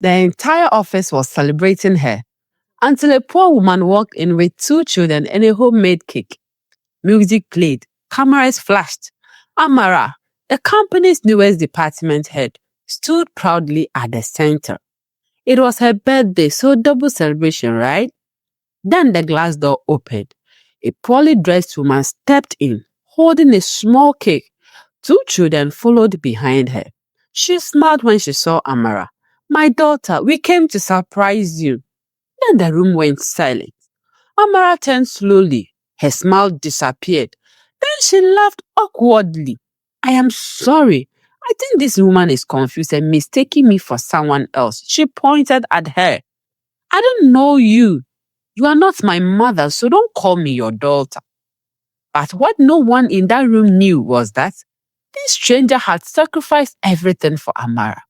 The entire office was celebrating her until a poor woman walked in with 2 children and a homemade cake. Music played, cameras flashed. Amara, the company's newest department head, stood proudly at the center. It was her birthday, so double celebration, right? Then the glass door opened. A poorly dressed woman stepped in, holding a small cake. 2 children followed behind her. She smiled when she saw Amara. "My daughter, we came to surprise you." Then the room went silent. Amara turned slowly. Her smile disappeared. Then she laughed awkwardly. "I am sorry. I think this woman is confused and mistaking me for someone else." She pointed at her. "I don't know you. You are not my mother, so don't call me your daughter." But what no one in that room knew was that this stranger had sacrificed everything for Amara.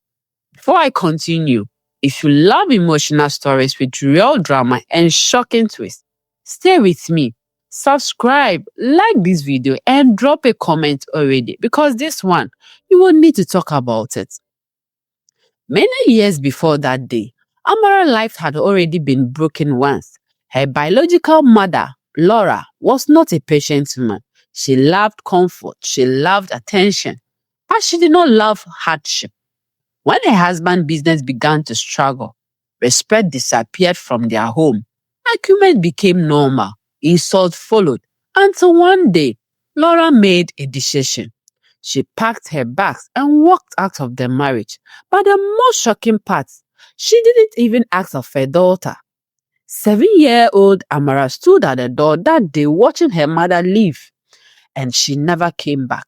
Before I continue, if you love emotional stories with real drama and shocking twists, stay with me. Subscribe, like this video, and drop a comment already because this one, you will need to talk about it. Many years before that day, Amara's life had already been broken once. Her biological mother, Laura, was not a patient woman. She loved comfort, she loved attention, but she did not love hardship. When her husband's business began to struggle, respect disappeared from their home. Argument became normal. Insult followed until one day, Laura made a decision. She packed her bags and walked out of the marriage. But the most shocking part, she didn't even ask of her daughter. 7-year-old Amara stood at the door that day watching her mother leave, and she never came back.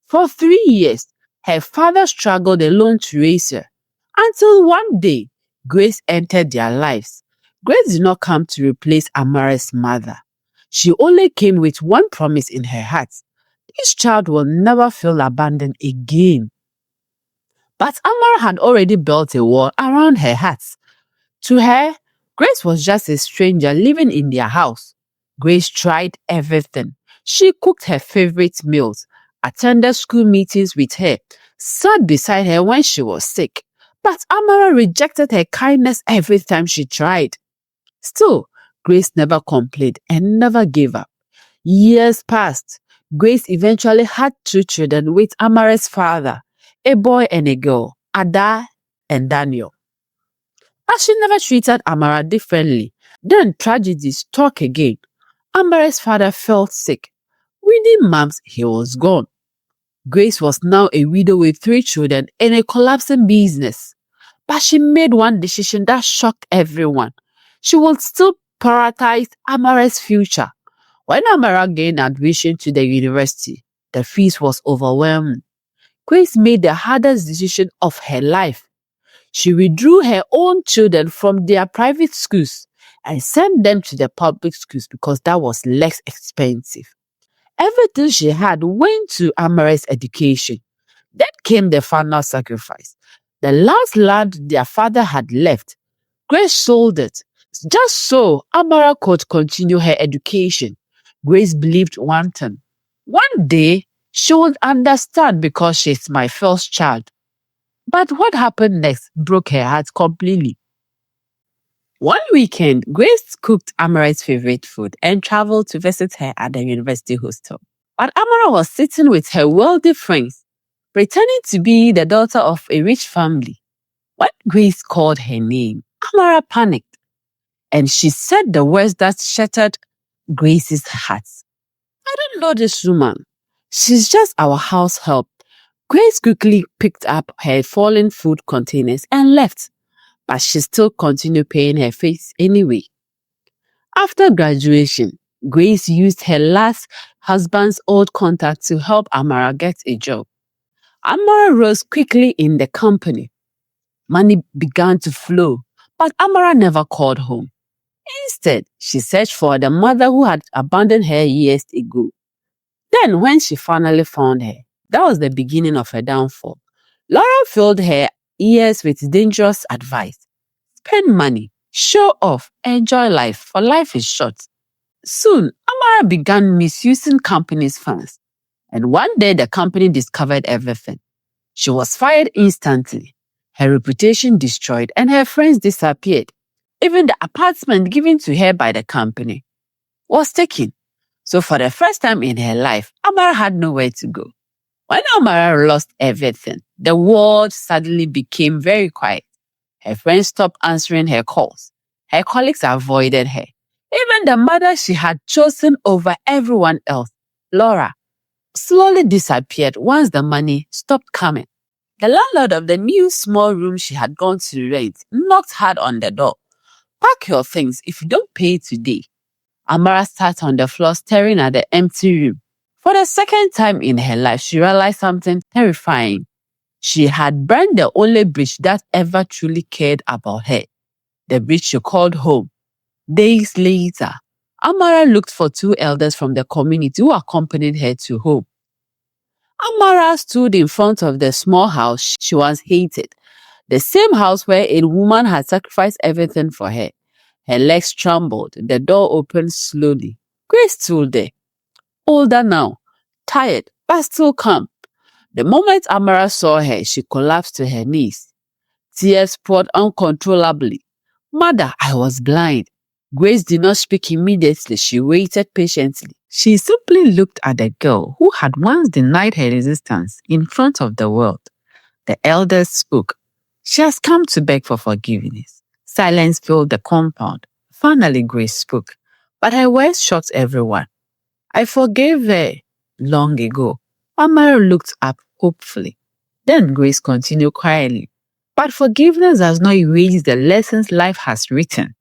For 3 years, her father struggled alone to raise her, until one day, Grace entered their lives. Grace did not come to replace Amara's mother. She only came with one promise in her heart: this child will never feel abandoned again. But Amara had already built a wall around her heart. To her, Grace was just a stranger living in their house. Grace tried everything. She cooked her favorite meals, attended school meetings with her, sat beside her when she was sick. But Amara rejected her kindness every time she tried. Still, Grace never complained and never gave up. Years passed. Grace eventually had 2 children with Amara's father, a boy and a girl, Ada and Daniel. But she never treated Amara differently. Then tragedy struck again. Amara's father fell sick. Within months, he was gone. Grace was now a widow with 3 children and a collapsing business. But she made one decision that shocked everyone. She would still prioritize Amara's future. When Amara gained admission to the university, the fees was overwhelming. Grace made the hardest decision of her life. She withdrew her own children from their private schools and sent them to the public schools because that was less expensive. Everything she had went to Amara's education. Then came the final sacrifice. The last land their father had left, Grace sold it, just so Amara could continue her education. Grace believed one thing: one day she would understand because she's my first child. But what happened next broke her heart completely. One weekend, Grace cooked Amara's favorite food and traveled to visit her at the university hostel. But Amara was sitting with her wealthy friends, pretending to be the daughter of a rich family. When Grace called her name, Amara panicked, and she said the words that shattered Grace's heart. "I don't know this woman. She's just our house help." Grace quickly picked up her fallen food containers and left, but she still continued paying her fees anyway. After graduation, Grace used her last husband's old contact to help Amara get a job. Amara rose quickly in the company. Money began to flow, but Amara never called home. Instead, she searched for the mother who had abandoned her years ago. Then, when she finally found her, that was the beginning of her downfall. Laura filled her ears with dangerous advice. Spend money, show off, enjoy life, for life is short. Soon, Amara began misusing company's funds, and one day the company discovered everything. She was fired instantly. her reputation destroyed, and her friends disappeared. Even the apartment given to her by the company was taken. So for the first time in her life, Amara had nowhere to go. When Amara lost everything, the world suddenly became very quiet. Her friends stopped answering her calls. Her colleagues avoided her. Even the mother she had chosen over everyone else, Laura, slowly disappeared once the money stopped coming. The landlord of the new small room she had gone to rent knocked hard on the door. Pack your things if you don't pay today. Amara sat on the floor staring at the empty room. For the second time in her life, she realized something terrifying. She had burned the only bridge that ever truly cared about her, the bridge she called home. Days later, Amara looked for two elders from the community who accompanied her to home. Amara stood in front of the small house she once hated, the same house where a woman had sacrificed everything for her. Her legs trembled. The door opened slowly. Grace stood there, older now, tired, but still calm. The moment Amara saw her, she collapsed to her knees. Tears poured uncontrollably. Mother, I was blind. Grace did not speak immediately. She waited patiently. She simply looked at the girl who had once denied her existence in front of the world. The elders spoke. She has come to beg for forgiveness. Silence filled the compound. Finally, Grace spoke, but her words shocked everyone. I forgave her long ago. Amara looked up hopefully. Then Grace continued quietly. But forgiveness does not erase the lessons life has written.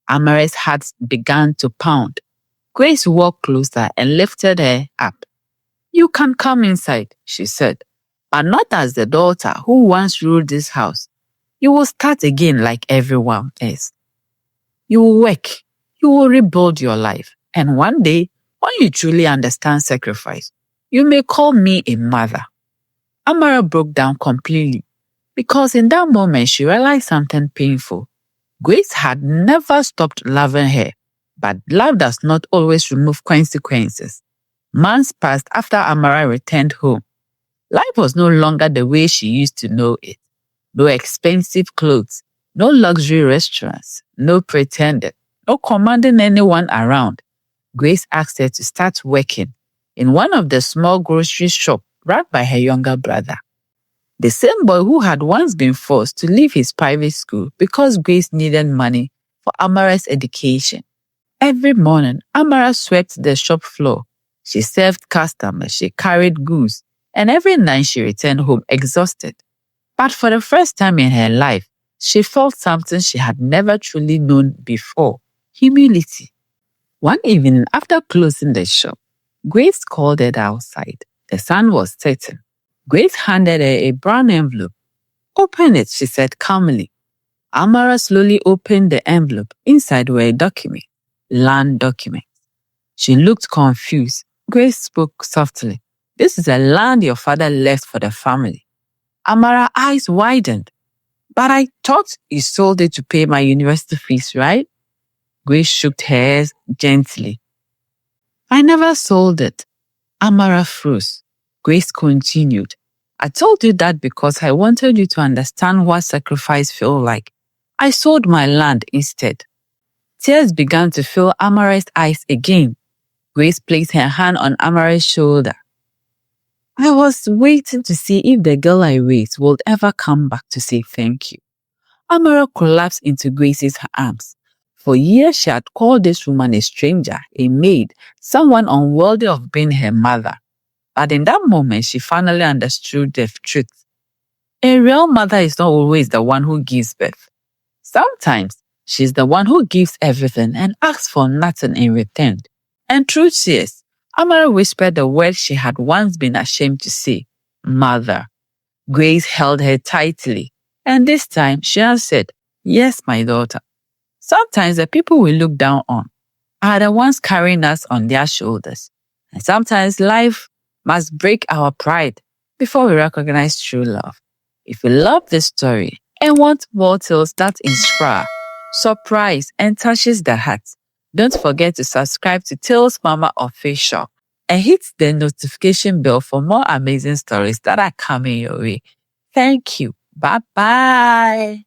Amara's heart began to pound. Grace walked closer and lifted her up. You can come inside, she said, but not as the daughter who once ruled this house. You will start again like everyone else. You will work. You will rebuild your life. And one day, when you truly understand sacrifice, you may call me a mother. Amara broke down completely because in that moment she realized something painful. Grace had never stopped loving her, but love does not always remove consequences. Months passed after Amara returned home. Life was no longer the way she used to know it. No expensive clothes, no luxury restaurants, no pretending, no commanding anyone around. Grace asked her to start working in one of the small grocery shops run by her younger brother. The same boy who had once been forced to leave his private school because Grace needed money for Amara's education. Every morning, Amara swept the shop floor. She served customers, she carried goods, and every night she returned home exhausted. But for the first time in her life, she felt something she had never truly known before: humility. One evening, after closing the shop, Grace called her outside. The sun was setting. Grace handed her a brown envelope. Open it, she said calmly. Amara slowly opened the envelope. Inside were a document, land document. She looked confused. Grace spoke softly. This is a land your father left for the family. Amara's eyes widened. But I thought you sold it to pay my university fees, right? Grace shook her head gently. I never sold it. Amara froze. Grace continued. I told you that because I wanted you to understand what sacrifice feels like. I sold my land instead. Tears began to fill Amara's eyes again. Grace placed her hand on Amara's shoulder. I was waiting to see if the girl I raised would ever come back to say thank you. Amara collapsed into Grace's arms. For years, she had called this woman a stranger, a maid, someone unworthy of being her mother. But in that moment, she finally understood the truth. A real mother is not always the one who gives birth. Sometimes, she's the one who gives everything and asks for nothing in return. And through tears, Amara whispered the word she had once been ashamed to say: Mother. Grace held her tightly, and this time she answered, Yes, my daughter. Sometimes the people we look down on are the ones carrying us on their shoulders. And sometimes life must break our pride before we recognize true love. If you love this story and want more tales that inspire, surprise, and touches the heart, don't forget to subscribe to Tales Mama Official and hit the notification bell for more amazing stories that are coming your way. Thank you. Bye-bye.